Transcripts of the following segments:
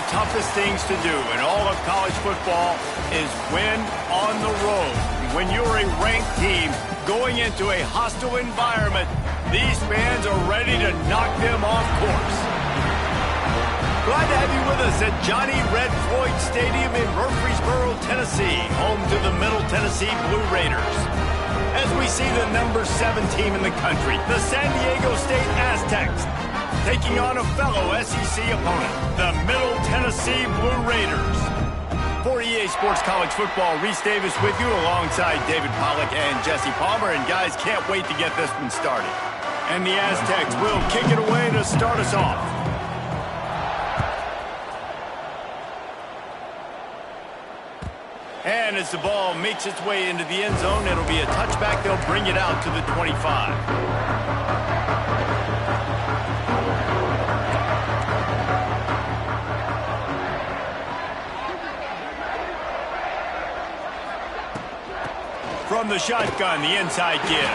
the toughest things to do in all of college football is win on the road. When you're a ranked team going into a hostile environment, these fans are ready to knock them off course. Glad to have you with us at Johnny Red Floyd Stadium in Murfreesboro, Tennessee, home to the Middle Tennessee Blue Raiders. As we see the number 7 team in the country, the San Diego State Aztecs, taking on a fellow SEC opponent, the Middle Tennessee Blue Raiders. For EA Sports College Football, Reese Davis with you alongside David Pollack and Jesse Palmer. And guys, can't wait to get this one started. And the Aztecs will kick it away to start us off. And as the ball makes its way into the end zone, it'll be a touchback. They'll bring it out to the 25. From the shotgun, the inside give.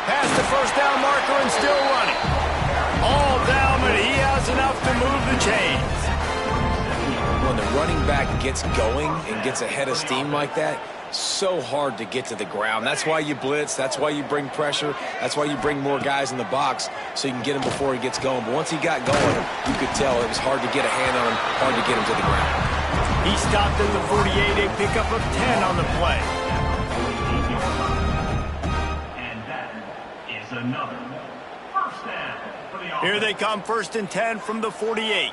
Past the first down marker and still running. All down, but he has enough to move the chains. When the running back gets going and gets ahead of steam like that, so hard to get to the ground. That's why you blitz. That's why you bring pressure. That's why you bring more guys in the box so you can get him before he gets going. But once he got going, you could tell it was hard to get a hand on him, hard to get him to the ground. He stopped at the 48, a pickup of 10 on the play. And that is another first down for the offense. Here they come, 1st and 10 from the 48.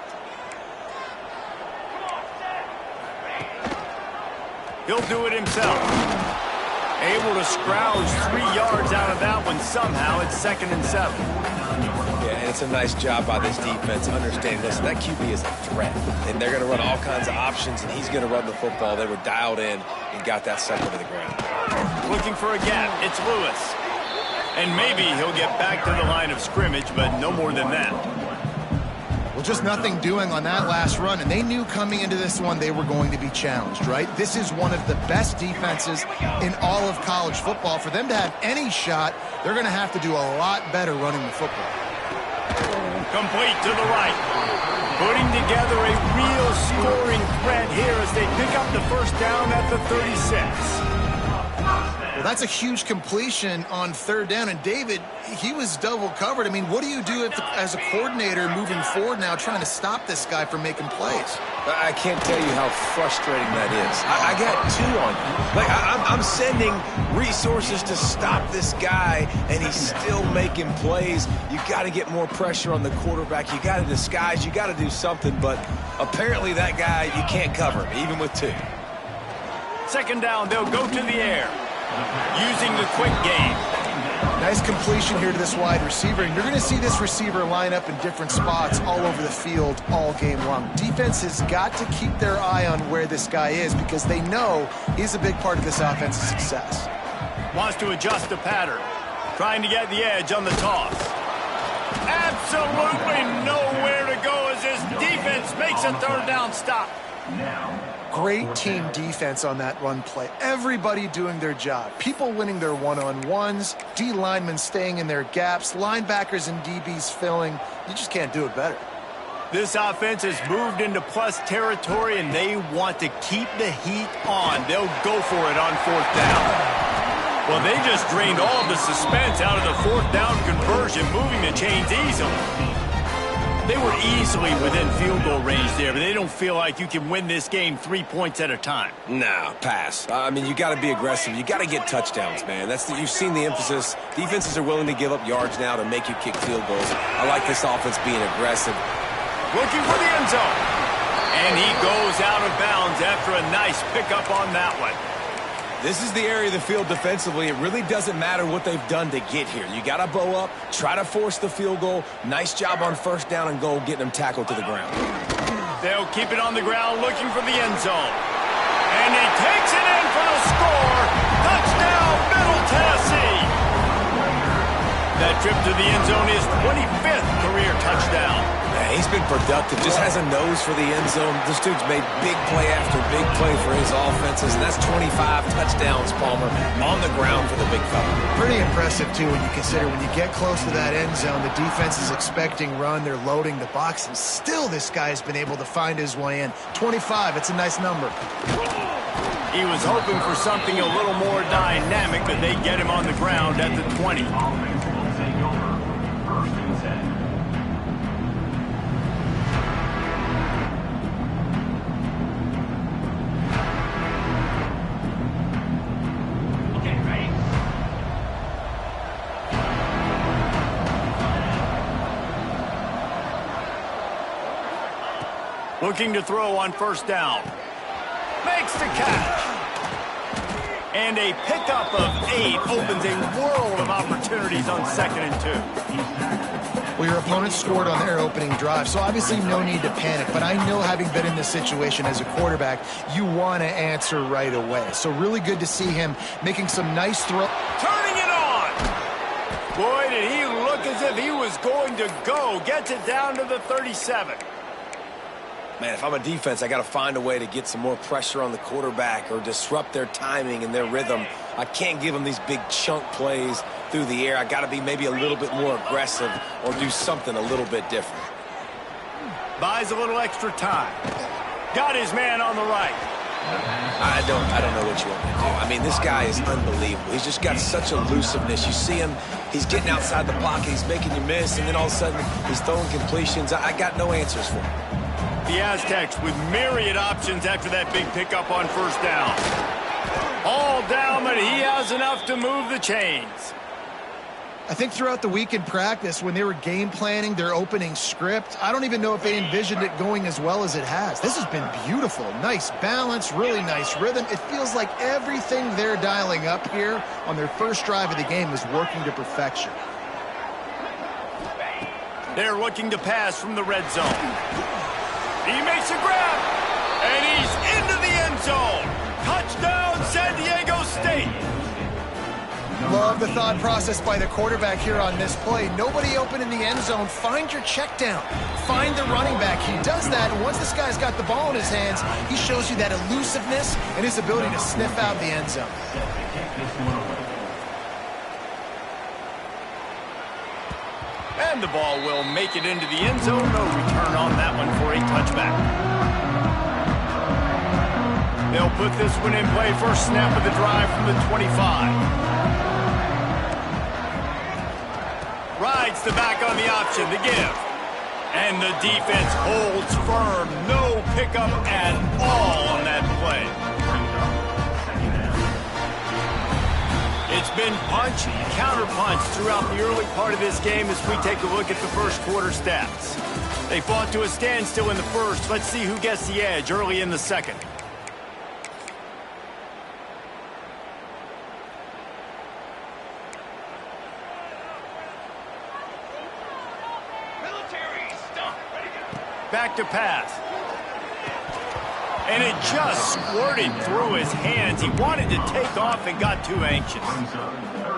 He'll do it himself. Able to scrounge 3 yards out of that one somehow. It's 2nd and 7. Yeah, and it's a nice job by this defense understanding this. That QB is a threat, and they're going to run all kinds of options, and he's going to run the football. They were dialed in and got that sucker to the ground. Looking for a gap. It's Lewis. And maybe he'll get back to the line of scrimmage, but no more than that. Well, just nothing doing on that last run, and they knew coming into this one they were going to be challenged, right? This is one of the best defenses in all of college football. For them to have any shot, they're going to have to do a lot better running the football. Complete to the right. Putting together a real scoring threat here as they pick up the first down at the 36. Well, that's a huge completion on 3rd down. And David, he was double covered. I mean, what do you do as a coordinator moving forward now trying to stop this guy from making plays? I can't tell you how frustrating that is. I got 2 on you. Like, I'm sending resources to stop this guy, and he's still making plays. You got to get more pressure on the quarterback. You got to disguise. You got to do something. But apparently that guy, you can't cover him, even with 2. 2nd down, they'll go to the air. Using the quick game. Nice completion here to this wide receiver. And you're going to see this receiver line up in different spots all over the field all game long. Defense has got to keep their eye on where this guy is because they know he's a big part of this offense's success. Wants to adjust the pattern. Trying to get the edge on the toss. Absolutely nowhere to go as his defense makes a 3rd down stop. Great team defense on that run play. Everybody doing their job. People winning their one-on-ones, D linemen staying in their gaps, linebackers and DBs filling. You just can't do it better. This offense has moved into plus territory, and they want to keep the heat on. They'll go for it on 4th down. Well, they just drained all of the suspense out of the 4th down conversion, moving the chains easily. They were easily within field goal range there, but they don't feel like you can win this game 3 points at a time. Nah, pass. I mean, you got to be aggressive. You got to get touchdowns, man. You've seen the emphasis. Defenses are willing to give up yards now to make you kick field goals. I like this offense being aggressive. Looking for the end zone. And he goes out of bounds after a nice pickup on that one. This is the area of the field defensively. It really doesn't matter what they've done to get here. You got to bow up, try to force the field goal. Nice job on 1st down and goal, getting them tackled to the ground. They'll keep it on the ground, looking for the end zone. And he takes it in for the score. Touchdown, Middle Tennessee. That trip to the end zone is 25th career touchdown. Man, he's been productive, just has a nose for the end zone. This dude's made big play after big play for his offenses, and that's 25 touchdowns, Palmer, on the ground for the big fella. Pretty impressive, too, when you consider when you get close to that end zone, the defense is expecting run, they're loading the box, and still this guy's been able to find his way in. 25, it's a nice number. He was hoping for something a little more dynamic, but they get him on the ground at the 20. Offense will take over. First and 10. Okay, ready? Looking to throw on first down. Makes the catch. And a pickup of 8 opens a world of opportunities on 2nd and 2. Well, your opponent scored on their opening drive, so obviously no need to panic. But I know, having been in this situation as a quarterback, you want to answer right away. So really good to see him making some nice throws. Turning it on. Boy, did he look as if he was going to go. Gets it down to the 37. Man, if I'm a defense, I got to find a way to get some more pressure on the quarterback or disrupt their timing and their rhythm. I can't give them these big chunk plays through the air. I got to be maybe a little bit more aggressive or do something a little bit different. Buys a little extra time. Got his man on the right. I don't know what you want me to do. I mean, this guy is unbelievable. He's just got such elusiveness. You see him, he's getting outside the pocket, he's making you miss, and then all of a sudden he's throwing completions. I got no answers for him. The Aztecs with myriad options after that big pickup on first down. All down, but he has enough to move the chains. I think throughout the week in practice, when they were game planning their opening script, I don't even know if they envisioned it going as well as it has. This has been beautiful. Nice balance, really nice rhythm. It feels like everything they're dialing up here on their first drive of the game is working to perfection. They're looking to pass from the red zone. He makes a grab, and he's into the end zone. Touchdown, San Diego State. Love the thought process by the quarterback here on this play. Nobody open in the end zone. Find your check down. Find the running back. He does that, and once this guy's got the ball in his hands, he shows you that elusiveness and his ability to sniff out the end zone. And the ball will make it into the end zone. No return on that one for a touchback. They'll put this one in play. First snap of the drive from the 25. Rides the back on the option, the give. And the defense holds firm. No pickup at all on that play. It's been punch, counter-punch throughout the early part of this game as we take a look at the first quarter stats. They fought to a standstill in the first. Let's see who gets the edge early in the second. Back to pass. And it just squirted through his hands. He wanted to take off and got too anxious.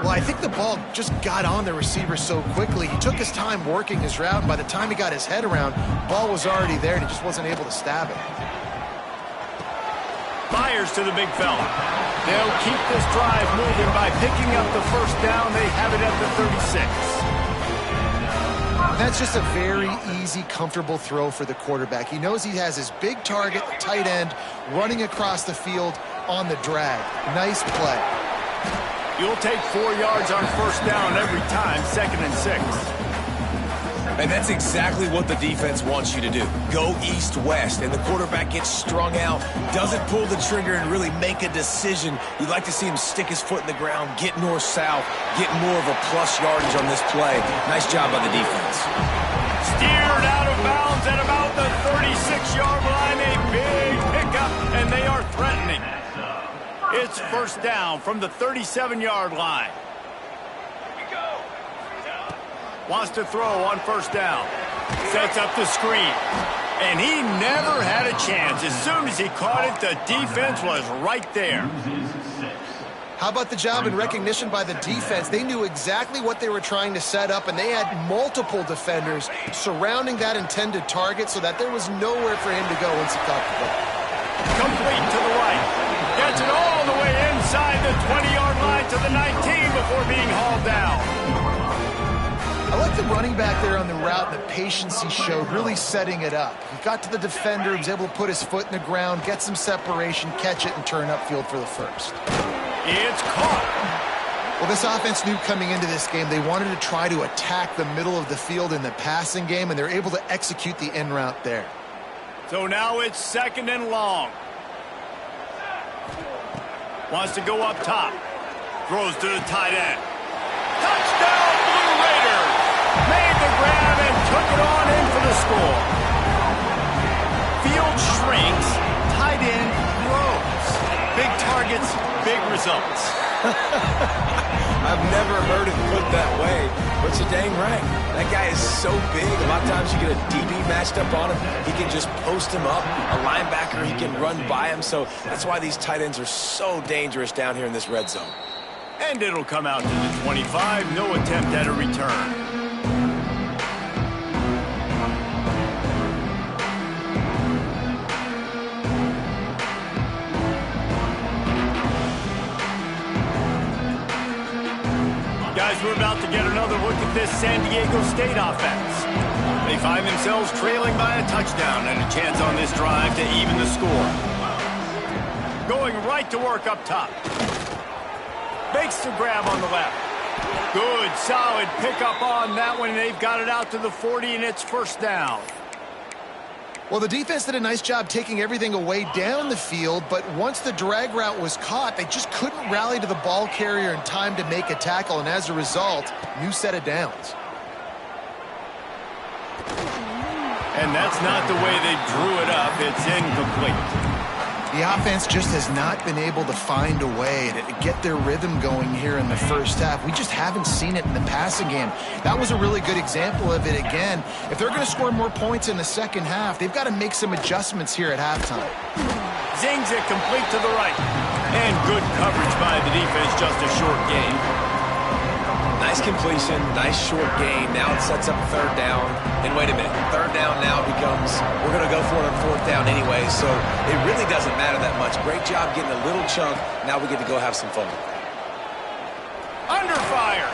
Well, I think the ball just got on the receiver so quickly. He took his time working his route, and by the time he got his head around, the ball was already there, and he just wasn't able to stab it. Fires to the big fella. They'll keep this drive moving by picking up the first down. They have it at the 36. That's just a very easy, comfortable throw for the quarterback. He knows he has his big target, the tight end, running across the field on the drag. Nice play. You'll take 4 yards on first down every time, 2nd and 6. And that's exactly what the defense wants you to do. Go east-west, and the quarterback gets strung out, doesn't pull the trigger and really make a decision. You'd like to see him stick his foot in the ground, get north-south, get more of a plus yardage on this play. Nice job by the defense. Steered out of bounds at about the 36-yard line. A big pickup, and they are threatening. It's first down from the 37-yard line. Wants to throw on first down. Sets up the screen. And he never had a chance. As soon as he caught it, the defense was right there. How about the job and recognition by the defense? They knew exactly what they were trying to set up, and they had multiple defenders surrounding that intended target so that there was nowhere for him to go once he caught the ball. Complete to the right. Gets it all the way inside the 20-yard line to the 19 before being hauled down. I like the running back there on the route and the patience he showed, really setting it up. He got to the defender, he was able to put his foot in the ground, get some separation, catch it, and turn upfield for the first. It's caught. Well, this offense knew coming into this game they wanted to try to attack the middle of the field in the passing game, and they're able to execute the in route there. So now it's 2nd and long. Wants to go up top. Throws to the tight end. Touchdown, Blue Raiders! Made the grab and took it on in for the score. Field shrinks, tight end grows. Big targets, big results. I've never heard it put that way, but you're dang right. That guy is so big. A lot of times you get a DB matched up on him. He can just post him up. A linebacker, he can run by him. So that's why these tight ends are so dangerous down here in this red zone. And it'll come out to the 25. No attempt at a return. Guys, we're about to get another look at this San Diego State offense. They find themselves trailing by a touchdown and a chance on this drive to even the score. Going right to work up top. Makes the grab on the left. Good, solid pickup on that one. They've got it out to the 40, and it's 1st down. Well, the defense did a nice job taking everything away down the field, but once the drag route was caught, they just couldn't rally to the ball carrier in time to make a tackle, and as a result, new set of downs. And that's not the way they drew it up. It's incomplete. The offense just has not been able to find a way to get their rhythm going here in the first half. We just haven't seen it in the passing game. That was a really good example of it again. If they're going to score more points in the second half, they've got to make some adjustments here at halftime. Zings it complete to the right. And good coverage by the defense, just a short gain. Nice completion, nice short gain. Now it sets up 3rd down. And wait a minute, 3rd down now becomes, we're going to go for it on 4th down anyway, so it really doesn't matter that much. Great job getting a little chunk. Now we get to go have some fun. Under fire.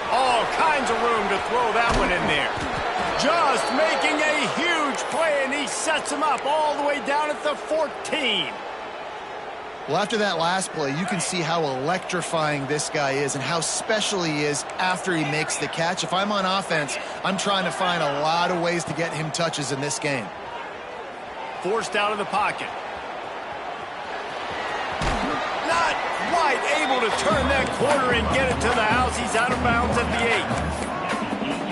All kinds of room to throw that one in there. Just making a huge play, and he sets him up all the way down at the 14. Well, after that last play, you can see how electrifying this guy is and how special he is after he makes the catch. If I'm on offense, I'm trying to find a lot of ways to get him touches in this game. Forced out of the pocket. Not quite able to turn that corner and get it to the house. He's out of bounds at the 8.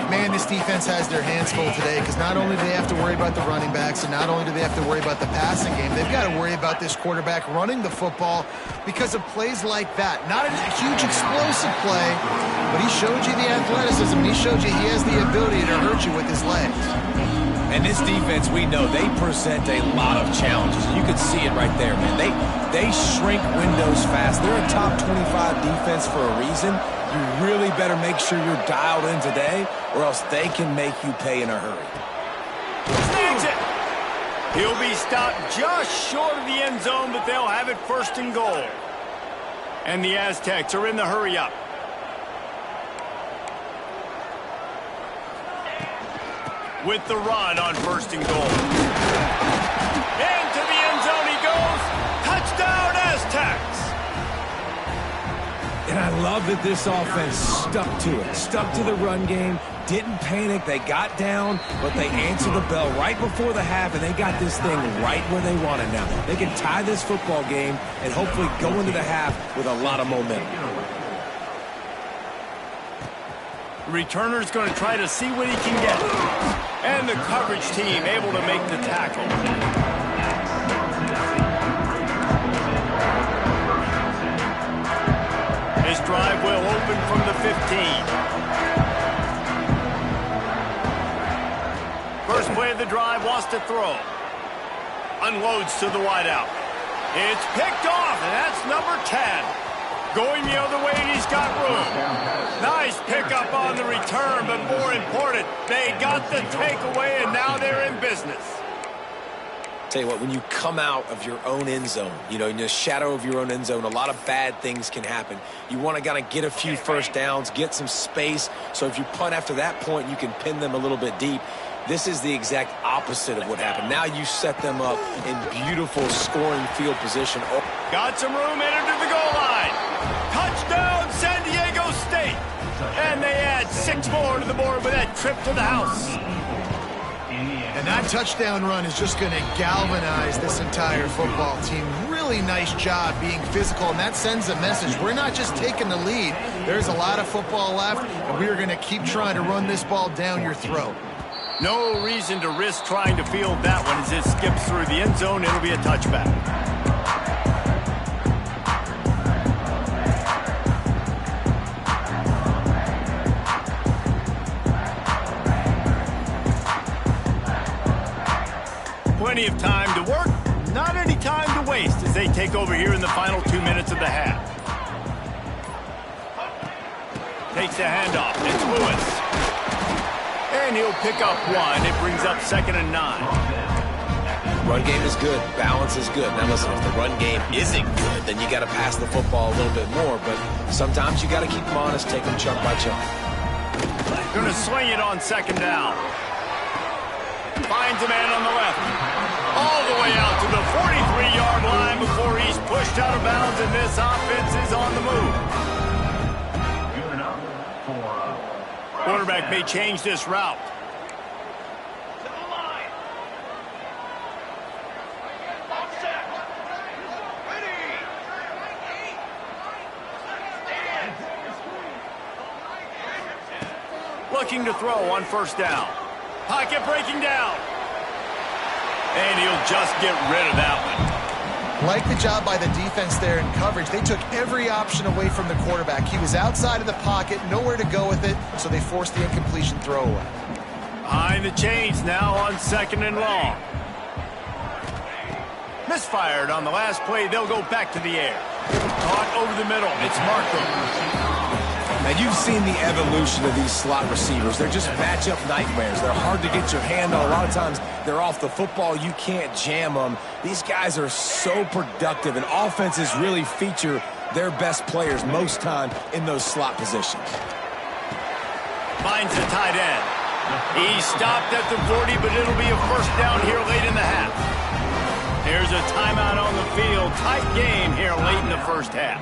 Man, this defense has their hands full today because not only do they have to worry about the running backs and not only do they have to worry about the passing game, they've got to worry about this quarterback running the football because of plays like that. Not a huge explosive play, but he showed you the athleticism. He showed you he has the ability to hurt you with his legs. And this defense, we know, they present a lot of challenges. You can see it right there, man. They shrink windows fast. They're a top 25 defense for a reason. You really better make sure you're dialed in today, or else they can make you pay in a hurry. Snags it. He'll be stopped just short of the end zone, but they'll have it 1st and goal. And the Aztecs are in the hurry-up. With the run on 1st and goal. Into the end zone he goes. Touchdown, Aztecs. And I love that this offense stuck to it, stuck to the run game, didn't panic, they got down, but they answered the bell right before the half, and they got this thing right where they want it now. They can tie this football game and hopefully go into the half with a lot of momentum. Returner's going to try to see what he can get. And the coverage team able to make the tackle. This drive will open from the 15. First play of the drive, wants to throw. Unloads to the wideout. It's picked off, and that's number 10. Going the other way, and he's got room. Nice pickup on the return, but more important, they got the takeaway, and now they're in business. Tell you what, when you come out of your own end zone, in the shadow of your own end zone, a lot of bad things can happen. You want to kind of get a few first downs, get some space, so if you punt after that point, you can pin them a little bit deep. This is the exact opposite of what happened. Now you set them up in beautiful scoring field position. Got some room, entered to the goal line. Touchdown, San Diego State. And they add 6 more to the board with that trip to the house. And that touchdown run is just going to galvanize this entire football team. Really nice job being physical, and that sends a message. We're not just taking the lead. There's a lot of football left, and we are going to keep trying to run this ball down your throat. No reason to risk trying to field that one as it skips through the end zone. It'll be a touchback. Plenty of time to work, not any time to waste as they take over here in the final 2 minutes of the half. Takes the handoff. It's Lewis. And he'll pick up 1. It brings up 2nd and 9. Run game is good. Balance is good. Now listen, if the run game isn't good, then you got to pass the football a little bit more. But sometimes you got to keep them honest, take them chunk by chunk. Going to swing it on 2nd down. Finds a man on the left. All the way out to the 43-yard line before he's pushed out of bounds, and this offense is on the move. Quarterback may change this route. Looking to throw on 1st down. Pocket breaking down. And he'll just get rid of that one. Like the job by the defense there in coverage. They took every option away from the quarterback. He was outside of the pocket, nowhere to go with it, so they forced the incompletion throwaway. Behind the chains now on 2nd and long. Misfired on the last play. They'll go back to the air. Caught over the middle. It's Markham. Now, you've seen the evolution of these slot receivers. They're just matchup nightmares. They're hard to get your hand on. A lot of times, they're off the football. You can't jam them. These guys are so productive, and offenses really feature their best players most time in those slot positions. Finds the tight end. He stopped at the 40, but it'll be a 1st down here late in the half. There's a timeout on the field. Tight game here late in the 1st half.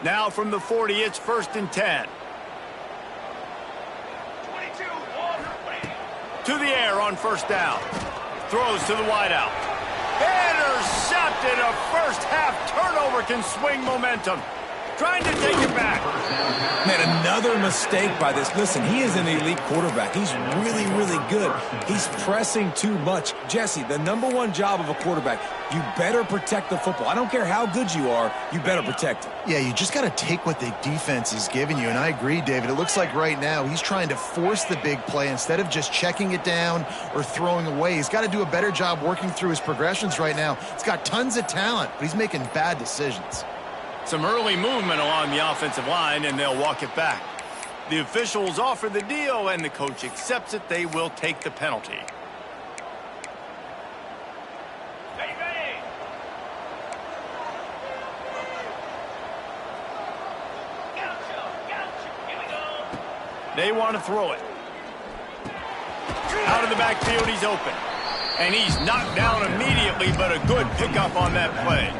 Now from the 40, it's 1st and 10. To the air on 1st down. Throws to the wideout. Intercepted. A 1st half turnover can swing momentum. Trying to take it back. Man, another mistake by this. Listen, he is an elite quarterback. He's really, really good. He's pressing too much. Jesse, the #1 job of a quarterback, you better protect the football. I don't care how good you are, you better protect it. Yeah, you just got to take what the defense is giving you, and I agree, David. It looks like right now he's trying to force the big play instead of just checking it down or throwing away. He's got to do a better job working through his progressions right now. He's got tons of talent, but he's making bad decisions. Some early movement along the offensive line, and they'll walk it back. The officials offer the deal, and the coach accepts it. They will take the penalty. They want to throw it. Out of the backfield, he's open. And he's knocked down immediately, but a good pickup on that play.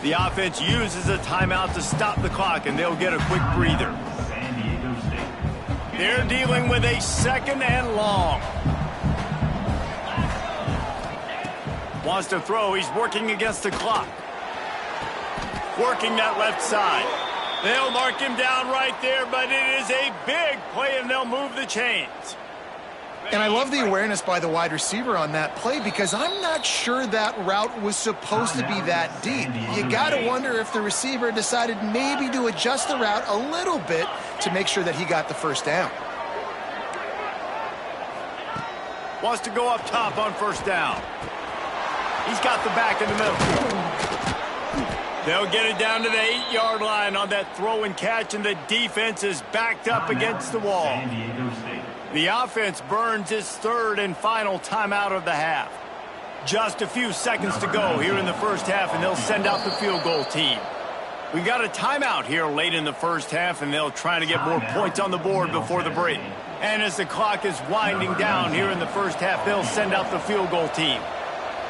The offense uses a timeout to stop the clock, and they'll get a quick breather. They're dealing with a 2nd and long. Wants to throw. He's working against the clock. Working that left side. They'll mark him down right there, but it is a big play, and they'll move the chains. And I love the awareness by the wide receiver on that play because I'm not sure that route was supposed to be that deep. You got to wonder if the receiver decided maybe to adjust the route a little bit to make sure that he got the 1st down. Wants to go up top on first down. He's got the back in the middle. They'll get it down to the 8-yard line on that throw and catch, and the defense is backed up against the wall. The offense burns its third and final timeout of the half. Just a few seconds to go here in the first half, and they'll send out the field goal team. We got a timeout here late in the first half, and they'll try to get more points on the board before the break. And as the clock is winding down here in the first half, they'll send out the field goal team.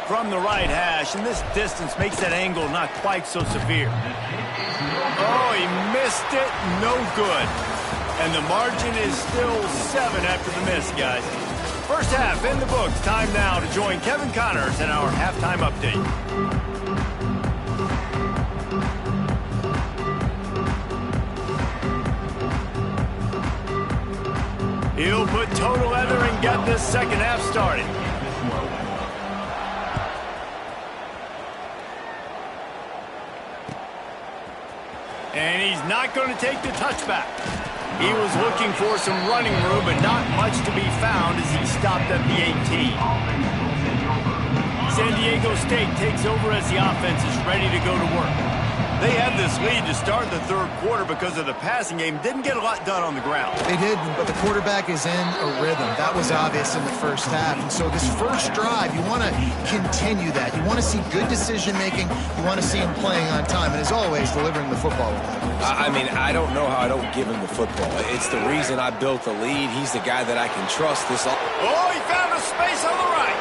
From the right hash, and this distance makes that angle not quite so severe. Oh, he missed it. No good. And the margin is still 7 after the miss, guys. First half in the books. Time now to join Kevin Connors in our halftime update. He'll put total leather and get this second half started. And he's not going to take the touchback. He was looking for some running room, but not much to be found as he stopped at the 18. San Diego State takes over as the offense is ready to go to work. They had this lead to start the third quarter because of the passing game. Didn't get a lot done on the ground. They did, but the quarterback is in a rhythm. That was obvious in the first half. And so this first drive, you want to continue that. You want to see good decision-making. You want to see him playing on time. And as always, delivering the football. I mean, I don't know how I don't give him the football. It's the reason I built the lead. He's the guy that I can trust. Oh, he found a space on the right.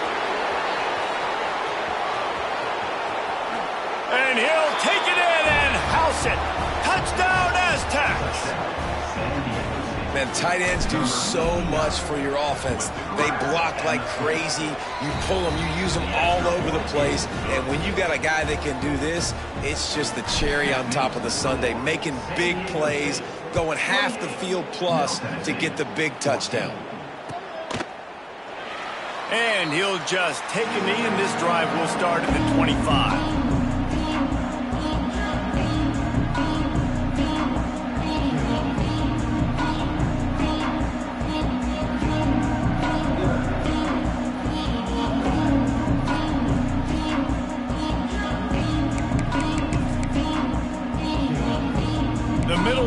And he'll take it in and house it. Touchdown, Aztecs. Man, tight ends do so much for your offense. They block like crazy. You pull them, you use them all over the place. And when you got a guy that can do this, it's just the cherry on top of the sundae, making big plays, going half the field plus to get the big touchdown. And he'll just take a knee, and this drive will start at the 25.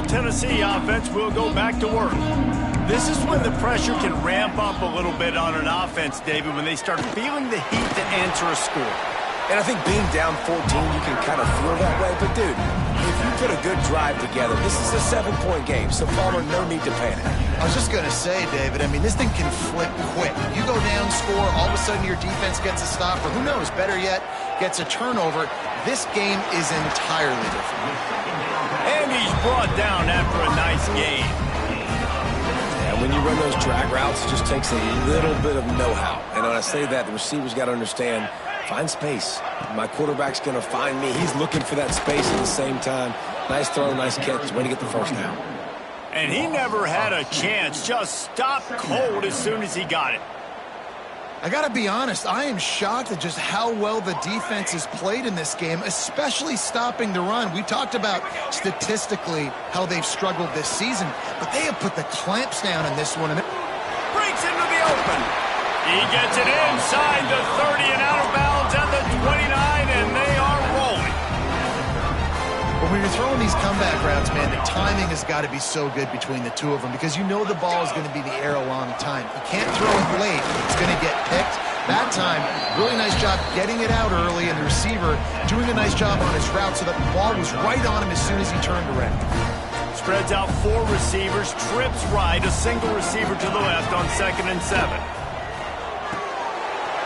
Tennessee offense will go back to work. This is when the pressure can ramp up a little bit on an offense, David, when they start feeling the heat to answer a score. And I think being down 14, you can kind of feel that way. But, dude, if you put a good drive together, this is a 7-point game, so, Palmer, no need to panic. I was just going to say, David, I mean, this thing can flip quick. You go down, score, all of a sudden your defense gets a stop, or who knows, better yet, gets a turnover. This game is entirely different. And he's brought down after a nice game. And when you run those drag routes, it just takes a little bit of know-how. And when I say that, the receiver's got to understand, find space. My quarterback's going to find me. He's looking for that space at the same time. Nice throw, nice catch. Way to get the first down. And he never had a chance. Just stopped cold as soon as he got it. I got to be honest, I am shocked at just how well the defense has played in this game, especially stopping the run. We talked about statistically how they've struggled this season, but they have put the clamps down in this one. Breaks into the open. He gets it inside the 30 and out of bounds at the 29, and they are rolling. But when you're throwing these comeback routes, man, the timing has got to be so good between the two of them because you know the ball is going to be in the air a long time. You can't throw it late. It's going to get picked. That time, really nice job getting it out early, and the receiver doing a nice job on his route so that the ball was right on him as soon as he turned around. Spreads out 4 receivers, trips right, a single receiver to the left on 2nd and 7.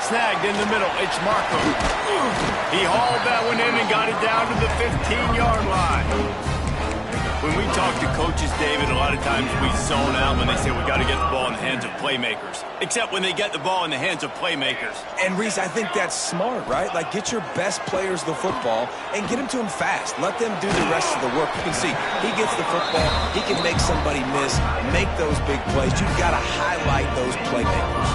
Snagged in the middle, it's Marco. He hauled that one in and got it down to the 15-yard line. When we talk to coaches, David, a lot of times we zone out when they say we got to get the ball in the hands of playmakers. Except when they get the ball in the hands of playmakers. And, Reese, I think that's smart, right? Like, get your best players the football and get them to him fast. Let them do the rest of the work. You can see he gets the football. He can make somebody miss, make those big plays. You've got to highlight those playmakers.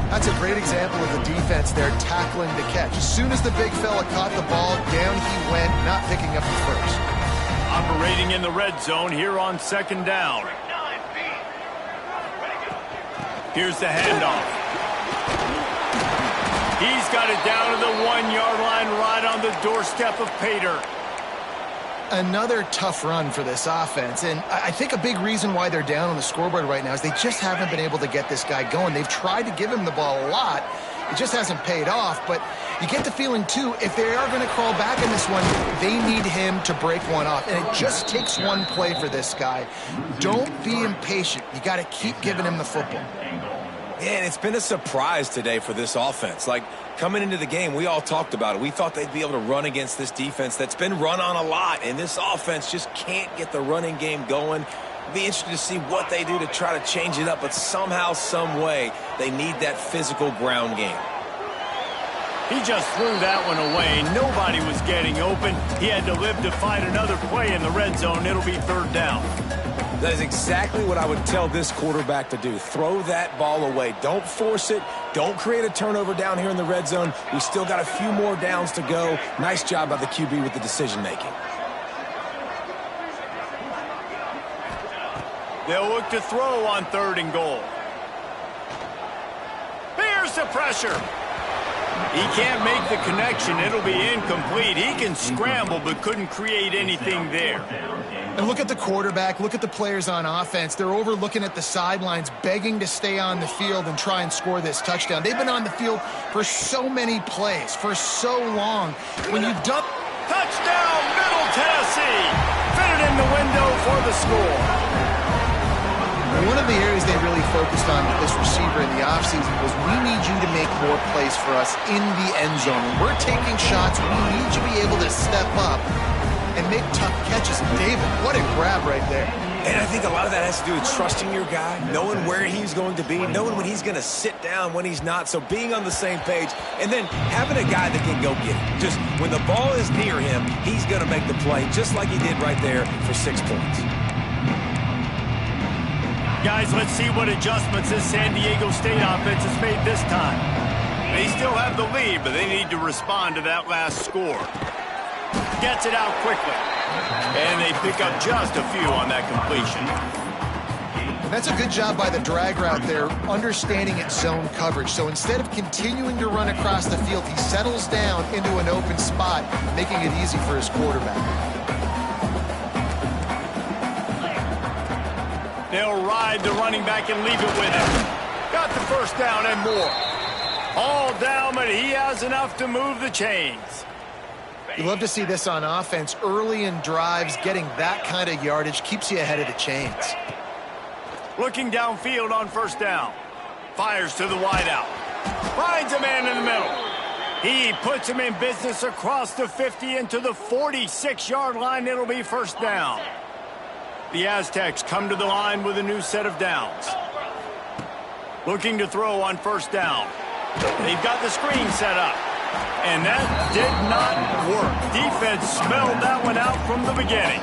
That's a great example of the defense there tackling the catch. As soon as the big fella caught the ball, down he went, not picking up the first. Operating in the red zone here on 2nd down. Here's the handoff. He's got it down to the 1-yard line right on the doorstep of pay dirt. Another tough run for this offense, and I think a big reason why they're down on the scoreboard right now is they just haven't been able to get this guy going. They've tried to give him the ball a lot. It just hasn't paid off, but you get the feeling, too, if they are going to crawl back in this one, they need him to break one off, and it just takes one play for this guy. Don't be impatient. You got to keep giving him the football. Yeah, and it's been a surprise today for this offense. Like, coming into the game, we all talked about it. We thought they'd be able to run against this defense that's been run on a lot, and this offense just can't get the running game going. It'll be interesting to see what they do to try to change it up, but somehow, some way, they need that physical ground game. He just threw that one away. Nobody was getting open. He had to live to fight another play in the red zone. It'll be third down. That is exactly what I would tell this quarterback to do. Throw that ball away. Don't force it. Don't create a turnover down here in the red zone. We still got a few more downs to go. Nice job by the QB with the decision-making. They'll look to throw on 3rd and goal. Here's the pressure. He can't make the connection. It'll be incomplete. He can scramble but couldn't create anything there. And look at the quarterback, look at the players on offense. They're over looking at the sidelines, begging to stay on the field and try and score this touchdown. They've been on the field for so many plays, for so long. When you dump... Touchdown, Middle Tennessee! Fitted in the window for the score. One of the areas they really focused on with this receiver in the offseason was we need you to make more plays for us in the end zone. When we're taking shots, we need you to be able to step up and make tough catches. David, what a grab right there. And I think a lot of that has to do with trusting your guy, knowing where he's going to be, knowing when he's going to sit down, when he's not, so being on the same page, and then having a guy that can go get it. Just when the ball is near him, he's going to make the play, just like he did right there for 6 points. Guys, let's see what adjustments this San Diego State offense has made this time. They still have the lead, but they need to respond to that last score. Gets it out quickly. And they pick up just a few on that completion. And that's a good job by the drag route there, understanding its zone coverage. So instead of continuing to run across the field, he settles down into an open spot, making it easy for his quarterback. They'll ride the running back and leave it with him. Got the first down and more. All down, but he has enough to move the chains. You love to see this on offense. Early in drives, getting that kind of yardage keeps you ahead of the chains. Looking downfield on first down. Fires to the wideout. Finds a man in the middle. He puts him in business across the 50 into the 46-yard line. It'll be first down. The Aztecs come to the line with a new set of downs. Looking to throw on first down. They've got the screen set up. And that did not work. Defense smelled that one out from the beginning.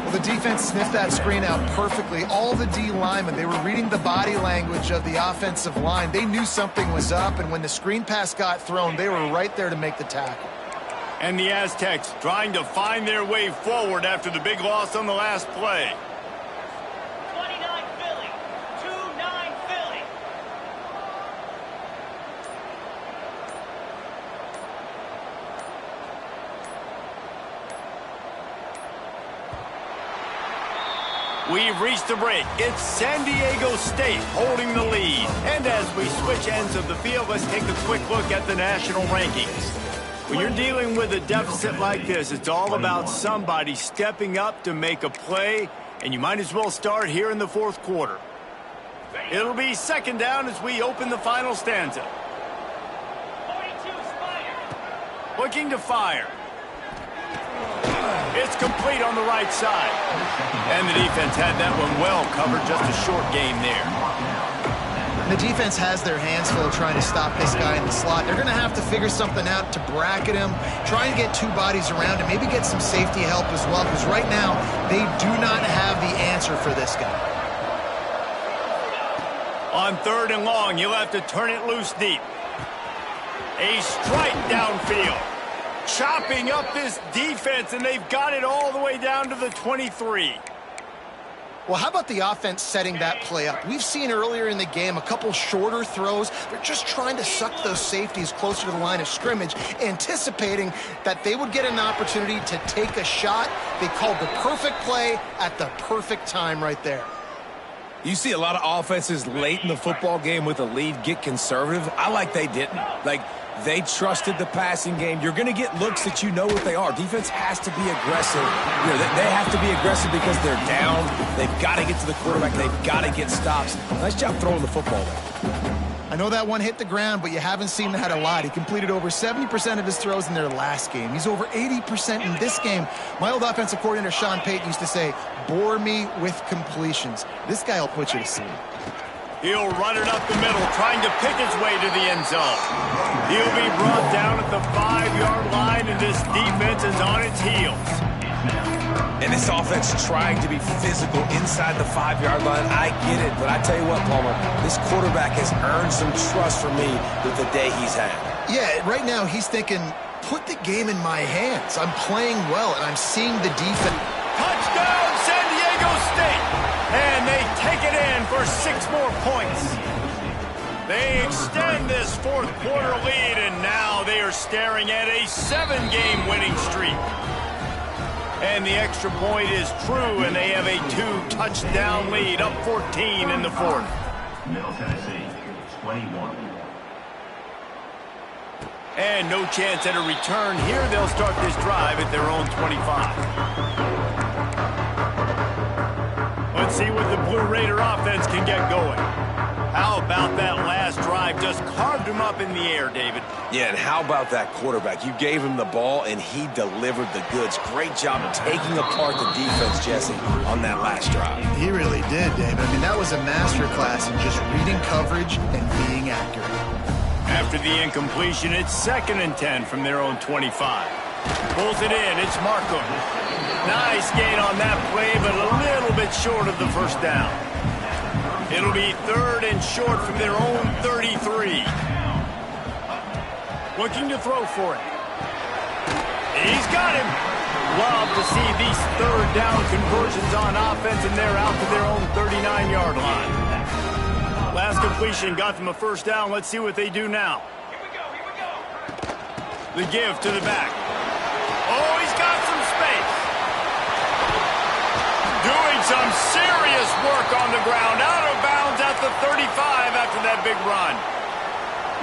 Well, the defense sniffed that screen out perfectly. All the D linemen, they were reading the body language of the offensive line. They knew something was up, and when the screen pass got thrown, they were right there to make the tackle. And the Aztecs trying to find their way forward after the big loss on the last play. 29 Philly, 2-9 Philly. We've reached the break. It's San Diego State holding the lead. And as we switch ends of the field, let's take a quick look at the national rankings. When you're dealing with a deficit like this, it's all about somebody stepping up to make a play, and you might as well start here in the fourth quarter. It'll be second down as we open the final stanza. 42 Spider. Looking to fire. It's complete on the right side. And the defense had that one well covered, just a short gain there. The defense has their hands full trying to stop this guy in the slot. They're going to have to figure something out to bracket him, try and get 2 bodies around him, maybe get some safety help as well, because right now they do not have the answer for this guy. On third and long, you'll have to turn it loose deep. A strike downfield. Chopping up this defense, and they've got it all the way down to the 23. Well, how about the offense setting that play up? We've seen earlier in the game a couple shorter throws. They're just trying to suck those safeties closer to the line of scrimmage, anticipating that they would get an opportunity to take a shot. They called the perfect play at the perfect time right there. You see a lot of offenses late in the football game with a lead get conservative. I like they didn't. Like, they trusted the passing game. You're going to get looks that you know what they are. Defense has to be aggressive. You know, they have to be aggressive because they're down. They've got to get to the quarterback. They've got to get stops. Nice job throwing the football there. I know that one hit the ground, but you haven't seen that a lot. He completed over 70% of his throws in their last game. He's over 80% in this game. My old offensive coordinator, Sean Payton, used to say, bore me with completions. This guy will put you to sleep. He'll run it up the middle, trying to pick his way to the end zone. He'll be brought down at the 5-yard line, and this defense is on its heels. And this offense trying to be physical inside the 5-yard line. I get it, but I tell you what, Palmer, this quarterback has earned some trust from me with the day he's had. Yeah, right now he's thinking, put the game in my hands. I'm playing well, and I'm seeing the defense. Touchdown, San Diego State! And they take it in for 6 more points. They extend this fourth quarter lead, and now they are staring at a 7-game winning streak. And the extra point is true, and they have a 2-touchdown lead, up 14 in the fourth. Middle Tennessee, 21. And no chance at a return here. They'll start this drive at their own 25. Let's see what the Blue Raider offense can get going. How about that last drive? Just carved him up in the air, David. Yeah, and how about that quarterback? You gave him the ball, and he delivered the goods. Great job of taking apart the defense, Jesse, on that last drive. He really did, David. I mean, that was a masterclass in just reading coverage and being accurate. After the incompletion, it's 2nd and 10 from their own 25. Pulls it in. It's Markham. Nice gain on that play, but a little bit short of the first down. It'll be 3rd and short from their own 33. Looking to throw for it. He's got him. Love to see these 3rd down conversions on offense, and they're out to their own 39-yard line. Last completion got them a first down. Let's see what they do now. Here we go. The give to the back. Oh, he's got some space. Doing some serious work on the ground. Out of bounds at the 35 after that big run.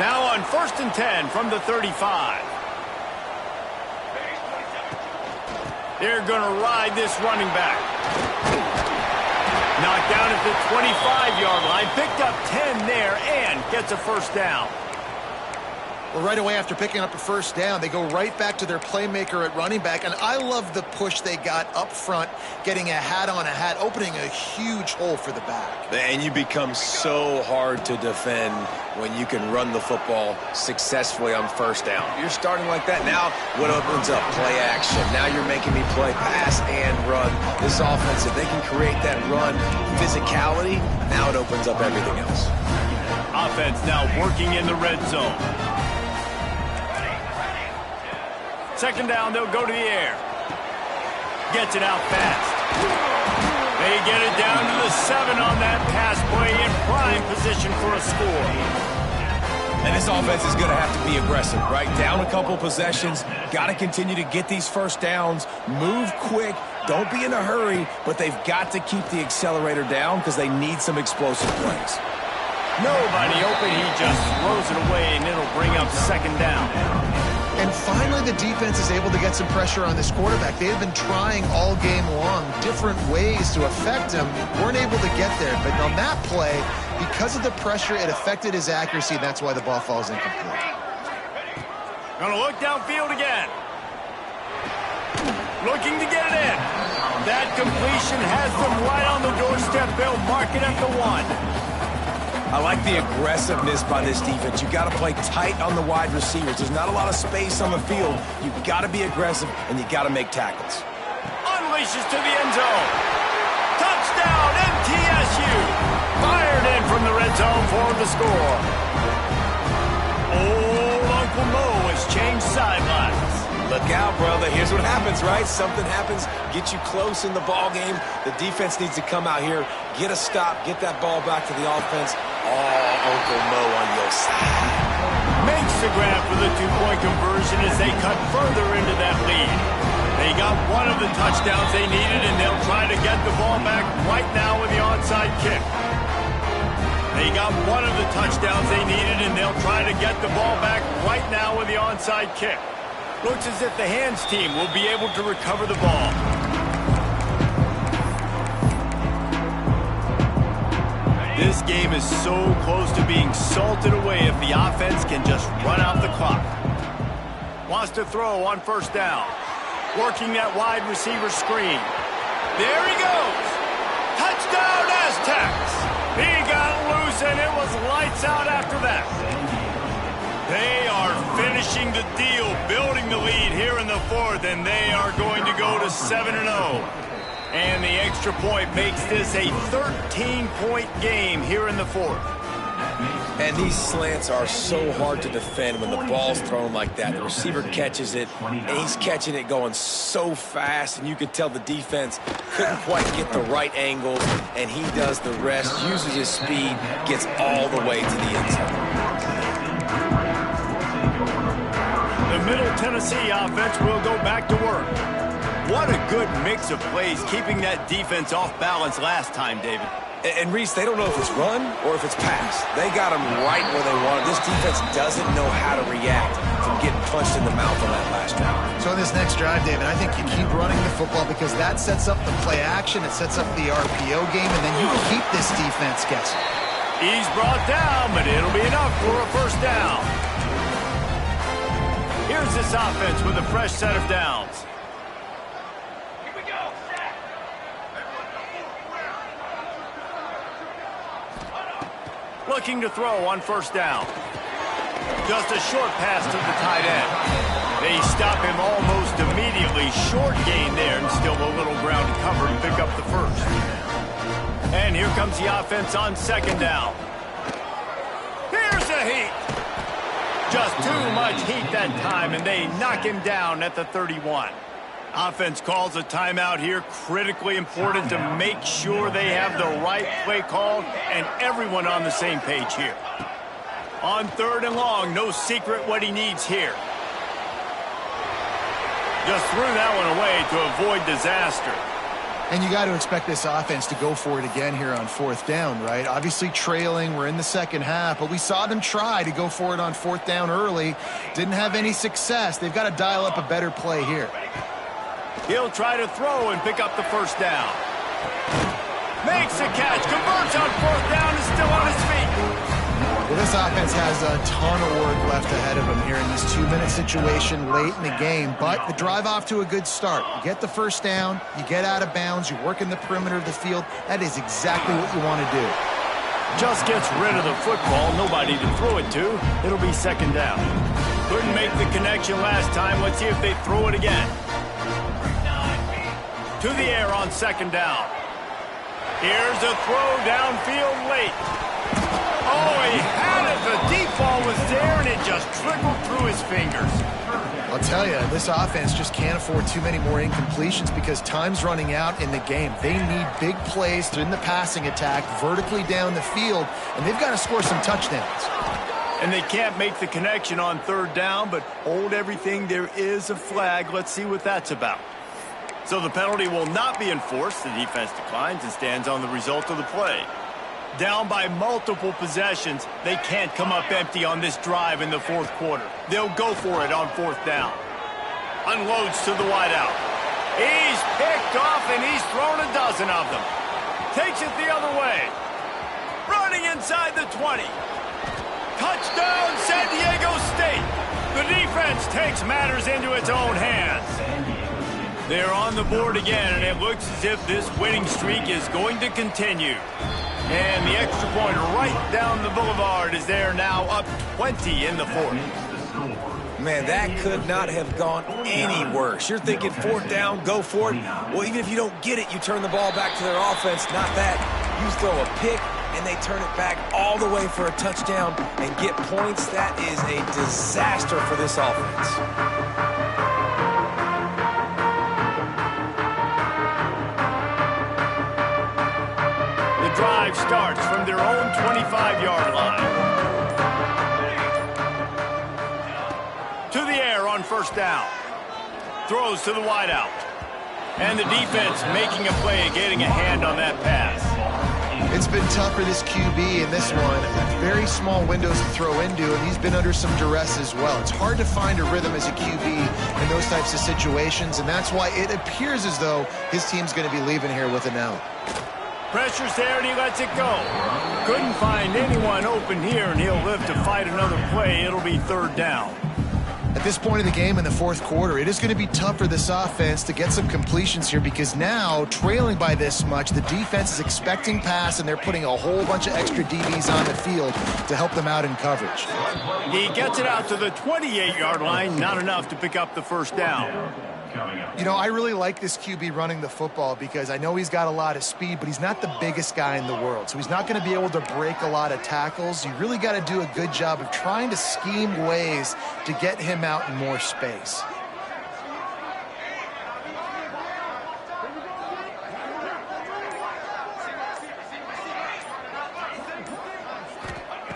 Now on 1st and 10 from the 35. They're going to ride this running back. Knocked down at the 25-yard line. Picked up 10 there and gets a first down. Well, right away after picking up a first down, they go right back to their playmaker at running back. And I love the push they got up front, getting a hat on a hat, opening a huge hole for the back. And you become so hard to defend when you can run the football successfully on first down. You're starting like that. Now what opens up? Play action. Now you're making me play pass and run. This offense, if they can create that run physicality, now it opens up everything else. Offense now working in the red zone. 2nd down, they'll go to the air. Gets it out fast. They get it down to the 7 on that pass play, in prime position for a score. And this offense is going to have to be aggressive, right? Down a couple possessions. Got to continue to get these first downs. Move quick. Don't be in a hurry, but they've got to keep the accelerator down because they need some explosive plays. Nobody open. He just throws it away, and it'll bring up 2nd down. And finally, the defense is able to get some pressure on this quarterback. They have been trying all game long different ways to affect him. Weren't able to get there. But on that play, because of the pressure, it affected his accuracy. And that's why the ball falls incomplete. Gonna look downfield again. Looking to get it in. That completion has them right on the doorstep. They'll mark it at the 1. I like the aggressiveness by this defense. You got to play tight on the wide receivers. There's not a lot of space on the field. You got to be aggressive, and you got to make tackles. Unleashes to the end zone. Touchdown, MTSU. Fired in from the red zone for the score. Old Uncle Mo has changed sidelines. Look out, brother. Here's what happens, right? Something happens, get you close in the ball game. The defense needs to come out here, get a stop, get that ball back to the offense. Oh, Uncle Mo on your side. Makes the grab for the two-point conversion as they cut further into that lead. They got one of the touchdowns they needed, and they'll try to get the ball back right now with the onside kick. They got one of the touchdowns they needed, and they'll try to get the ball back right now with the onside kick. Looks as if the hands team will be able to recover the ball. This game is so close to being salted away if the offense can just run out the clock. Wants to throw on first down. Working that wide receiver screen. There he goes. Touchdown, Aztecs. He got loose, and it was lights out after that. They are finishing the deal, building the lead here in the fourth, and they are going to go to 7-0. And the extra point makes this a 13-point game here in the fourth. And these slants are so hard to defend when the ball's thrown like that. The receiver catches it, and he's catching it going so fast, and you can tell the defense couldn't quite get the right angles, and he does the rest, uses his speed, gets all the way to the end zone. The Middle Tennessee offense will go back to work. What a good mix of plays, keeping that defense off balance last time, David. And Reese, they don't know if it's run or if it's pass. They got them right where they want it. This defense doesn't know how to react from getting punched in the mouth on that last drive. So in this next drive, David, I think you keep running the football because that sets up the play action, it sets up the RPO game, and then you keep this defense guessing. He's brought down, but it'll be enough for a first down. Here's this offense with a fresh set of downs. Looking to throw on first down. Just a short pass to the tight end. They stop him almost immediately. Short gain there, and still a little ground to cover to pick up the first. And here comes the offense on second down. Here's the heat. Just too much heat that time, and they knock him down at the 31. Offense calls a timeout here. Critically important to make sure they have the right play called and everyone on the same page here. On third and long, no secret what he needs here. Just threw that one away to avoid disaster. And you got to expect this offense to go for it again here on fourth down, right? Obviously trailing, we're in the second half, but we saw them try to go for it on fourth down early. Didn't have any success. They've got to dial up a better play here. He'll try to throw and pick up the first down. Makes a catch, converts on fourth down, is still on his feet. Well, this offense has a ton of work left ahead of them here in this 2-minute situation late in the game, but the drive off to a good start. You get the first down, you get out of bounds, you work in the perimeter of the field. That is exactly what you want to do. Just gets rid of the football, nobody to throw it to. It'll be second down. Couldn't make the connection last time. Let's see if they throw it again. To the air on second down. Here's a throw downfield late. Oh, he had it. The deep ball was there, and it just trickled through his fingers. I'll tell you, this offense just can't afford too many more incompletions because time's running out in the game. They need big plays in the passing attack, vertically down the field, and they've got to score some touchdowns. And they can't make the connection on third down, but hold everything. There is a flag. Let's see what that's about. So the penalty will not be enforced. The defense declines and stands on the result of the play. Down by multiple possessions, they can't come up empty on this drive in the fourth quarter. They'll go for it on fourth down. Unloads to the wideout. He's picked off, and he's thrown a dozen of them. Takes it the other way. Running inside the 20. Touchdown, San Diego State. The defense takes matters into its own hands. They're on the board again, and it looks as if this winning streak is going to continue. And the extra point right down the boulevard is there now, up 20 in the fourth. Man, that could not have gone any worse. You're thinking fourth down, go for it. Well, even if you don't get it, you turn the ball back to their offense. Not that. You throw a pick, and they turn it back all the way for a touchdown and get points. That is a disaster for this offense. drive starts from their own 25-yard line. To the air on first down. Throws to the wideout. And the defense making a play, getting a hand on that pass. It's been tough for this QB in this one. Very small windows to throw into, and he's been under some duress as well. It's hard to find a rhythm as a QB in those types of situations, and that's why it appears as though his team's going to be leaving here with an L. Pressure's there, and he lets it go. Couldn't find anyone open here, and he'll live to fight another play. It'll be third down. At this point in the game in the fourth quarter, it is going to be tough for this offense to get some completions here because now, trailing by this much, the defense is expecting pass, and they're putting a whole bunch of extra DBs on the field to help them out in coverage. He gets it out to the 28-yard line, not enough to pick up the first down. You know, I really like this QB running the football because I know he's got a lot of speed, but he's not the biggest guy in the world. So he's not going to be able to break a lot of tackles. You really got to do a good job of trying to scheme ways to get him out in more space.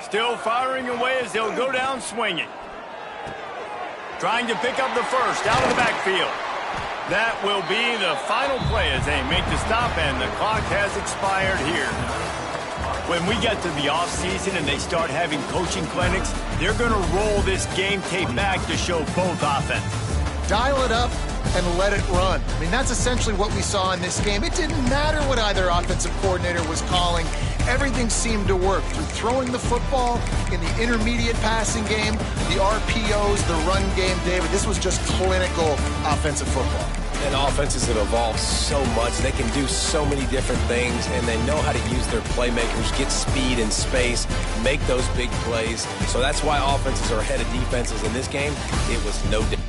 Still firing away as they'll go down swinging. Trying to pick up the first out of the backfield. That will be the final play as they make the stop, and the clock has expired here. When we get to the offseason and they start having coaching clinics, they're going to roll this game tape back to show both offenses. Dial it up and let it run. I mean, that's essentially what we saw in this game. It didn't matter what either offensive coordinator was calling. Everything seemed to work through throwing the football, in the intermediate passing game, the RPOs, the run game, David. This was just clinical offensive football. And offenses have evolved so much. They can do so many different things, and they know how to use their playmakers, get speed and space, make those big plays. So that's why offenses are ahead of defenses in this game. It was no different.